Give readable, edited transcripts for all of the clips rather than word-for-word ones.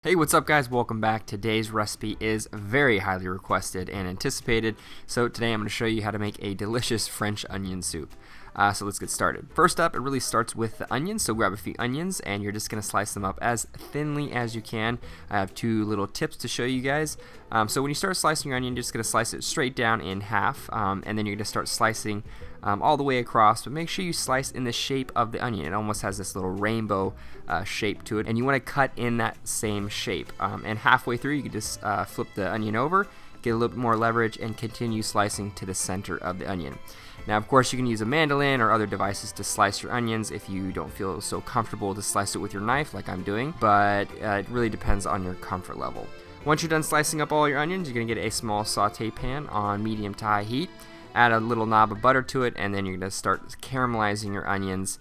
Hey, what's up guys? Welcome back. Today's recipe is very highly requested and anticipated. So today I'm going to show you how to make a delicious French onion soup. So let's get started. First up, it really starts with the onions. So grab a few onions and you're just going to slice them up as thinly as you can. I have two little tips to show you guys. So when you start slicing your onion, you're just going to slice it straight down in half, and then you're going to start slicing all the way across, but make sure you slice in the shape of the onion. It almost has this little rainbow shape to it, and you want to cut in that same shape. And halfway through, you can just flip the onion over, get a little bit more leverage, and continue slicing to the center of the onion. Now, of course, you can use a mandolin or other devices to slice your onions if you don't feel so comfortable to slice it with your knife like I'm doing, but it really depends on your comfort level. Once you're done slicing up all your onions, you're going to get a small saute pan on medium to high heat. Add a little knob of butter to it, and then you're going to start caramelizing your onions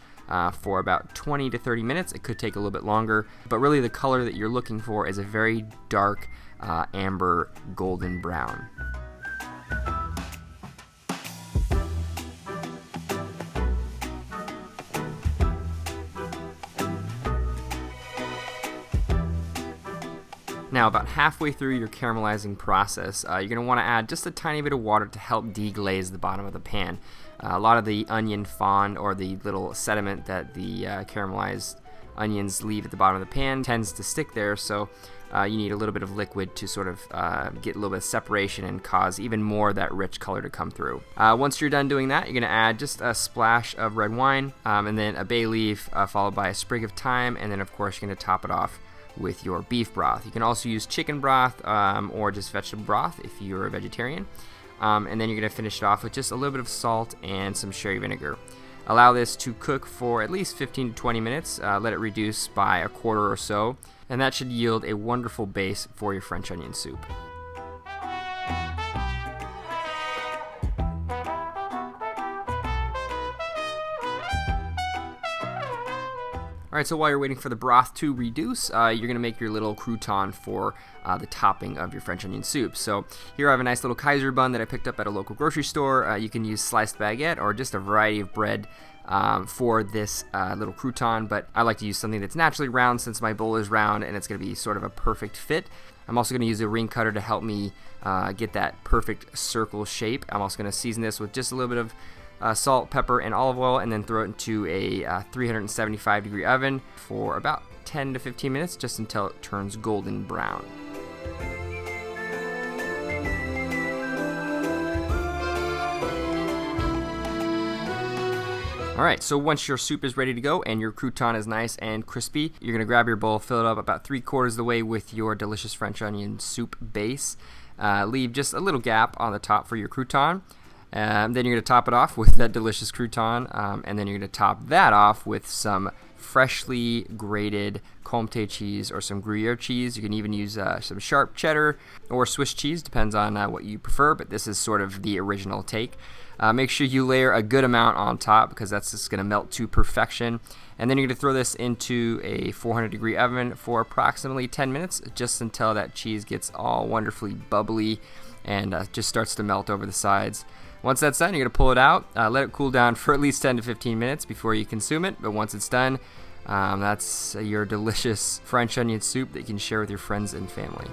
for about 20 to 30 minutes. It could take a little bit longer, but really the color that you're looking for is a very dark amber golden brown. Now, about halfway through your caramelizing process, you're going to want to add just a tiny bit of water to help deglaze the bottom of the pan. A lot of the onion fond, or the little sediment that the caramelized onions leave at the bottom of the pan, tends to stick there, so you need a little bit of liquid to sort of get a little bit of separation and cause even more of that rich color to come through. Once you're done doing that, you're going to add just a splash of red wine, and then a bay leaf, followed by a sprig of thyme, and then of course you're going to top it off with your beef broth. You can also use chicken broth or just vegetable broth if you're a vegetarian. And then you're going to finish it off with just a little bit of salt and some sherry vinegar. Allow this to cook for at least 15 to 20 minutes. Let it reduce by a quarter or so, and that should yield a wonderful base for your French onion soup. Alright, so while you're waiting for the broth to reduce, you're going to make your little crouton for the topping of your French onion soup. So here I have a nice little Kaiser bun that I picked up at a local grocery store. You can use sliced baguette or just a variety of bread for this little crouton, but I like to use something that's naturally round since my bowl is round and it's going to be sort of a perfect fit. I'm also going to use a ring cutter to help me get that perfect circle shape. I'm also going to season this with just a little bit of salt, pepper, and olive oil, and then throw it into a 375-degree oven for about 10 to 15 minutes, just until it turns golden brown. Alright, so once your soup is ready to go and your crouton is nice and crispy, you're going to grab your bowl, fill it up about 3/4 of the way with your delicious French onion soup base. Leave just a little gap on the top for your crouton. Then you're going to top it off with that delicious crouton, and then you're going to top that off with some freshly grated Comté cheese or some Gruyere cheese. You can even use some sharp cheddar or Swiss cheese, depends on what you prefer, but this is sort of the original take. Make sure you layer a good amount on top because that's just going to melt to perfection. And then you're going to throw this into a 400-degree oven for approximately 10 minutes, just until that cheese gets all wonderfully bubbly and just starts to melt over the sides. Once that's done, you're going to pull it out, let it cool down for at least 10 to 15 minutes before you consume it. But once it's done, that's your delicious French onion soup that you can share with your friends and family.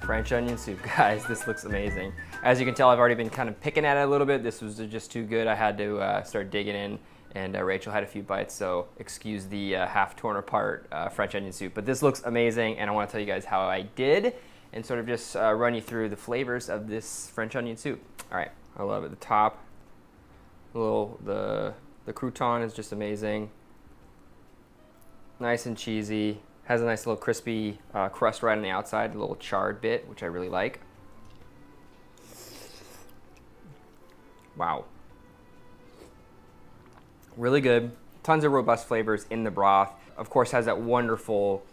French onion soup, guys, this looks amazing. As you can tell, I've already been kind of picking at it a little bit. This was just too good. I had to start digging in. And Rachel had a few bites, so excuse the half torn apart French onion soup. But this looks amazing, and I want to tell you guys how I did and sort of just run you through the flavors of this French onion soup. All right, I love it. The top, the crouton is just amazing. Nice and cheesy. Has a nice little crispy crust right on the outside, a little charred bit, which I really like. Wow. Really good. Tons of robust flavors in the broth. Of course, has that wonderful,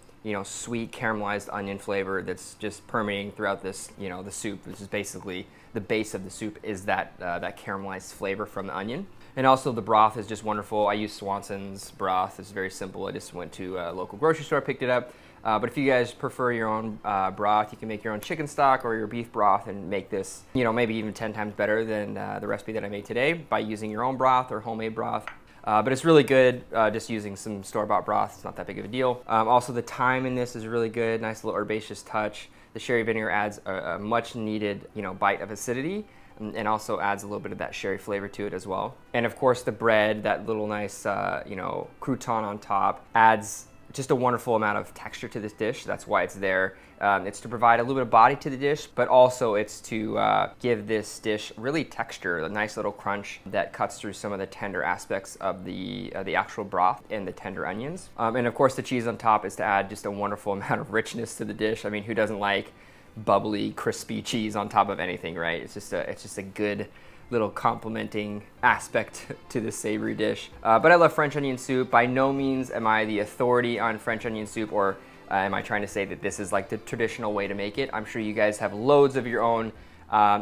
sweet caramelized onion flavor that's just permeating throughout this, the soup. This is basically the base of the soup is that caramelized flavor from the onion. And also the broth is just wonderful. I use Swanson's broth. It's very simple. I just went to a local grocery store, picked it up. But if you guys prefer your own broth, you can make your own chicken stock or your beef broth and make this, you know, maybe even 10 times better than the recipe that I made today by using your own broth or homemade broth. But it's really good just using some store-bought broth. It's not that big of a deal. Also, the thyme in this is really good. Nice little herbaceous touch. The sherry vinegar adds a much needed, you know, bite of acidity, and also adds a little bit of that sherry flavor to it as well. And of course, the bread, that little nice, you know, crouton on top, adds just a wonderful amount of texture to this dish. That's why it's there. It's to provide a little bit of body to the dish, but also it's to give this dish really texture, a nice little crunch that cuts through some of the tender aspects of the actual broth and the tender onions. And of course, the cheese on top is to add just a wonderful amount of richness to the dish. I mean, who doesn't like bubbly, crispy cheese on top of anything, right? It's just a good little complementing aspect to the savory dish. But I love French onion soup. By no means am I the authority on French onion soup, or am I trying to say that this is like the traditional way to make it. I'm sure you guys have loads of your own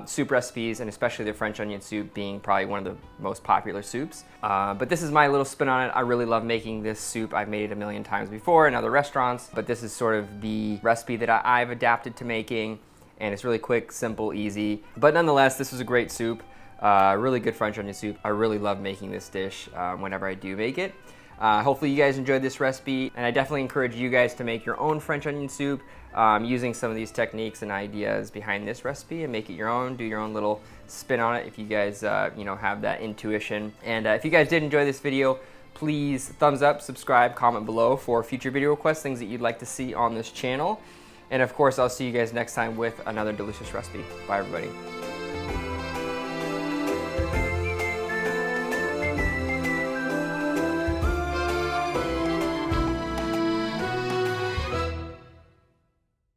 soup recipes, and especially the French onion soup being probably one of the most popular soups. But this is my little spin on it. I really love making this soup. I've made it a million times before in other restaurants, but this is sort of the recipe that I've adapted to making, and it's really quick, simple, easy. But nonetheless, this is a great soup. Really good French onion soup. I really love making this dish whenever I do make it. Hopefully you guys enjoyed this recipe, and I definitely encourage you guys to make your own French onion soup using some of these techniques and ideas behind this recipe, and make it your own, do your own little spin on it if you guys you know, have that intuition. And if you guys did enjoy this video, please thumbs up, subscribe, comment below for future video requests, things that you'd like to see on this channel. And of course, I'll see you guys next time with another delicious recipe. Bye everybody.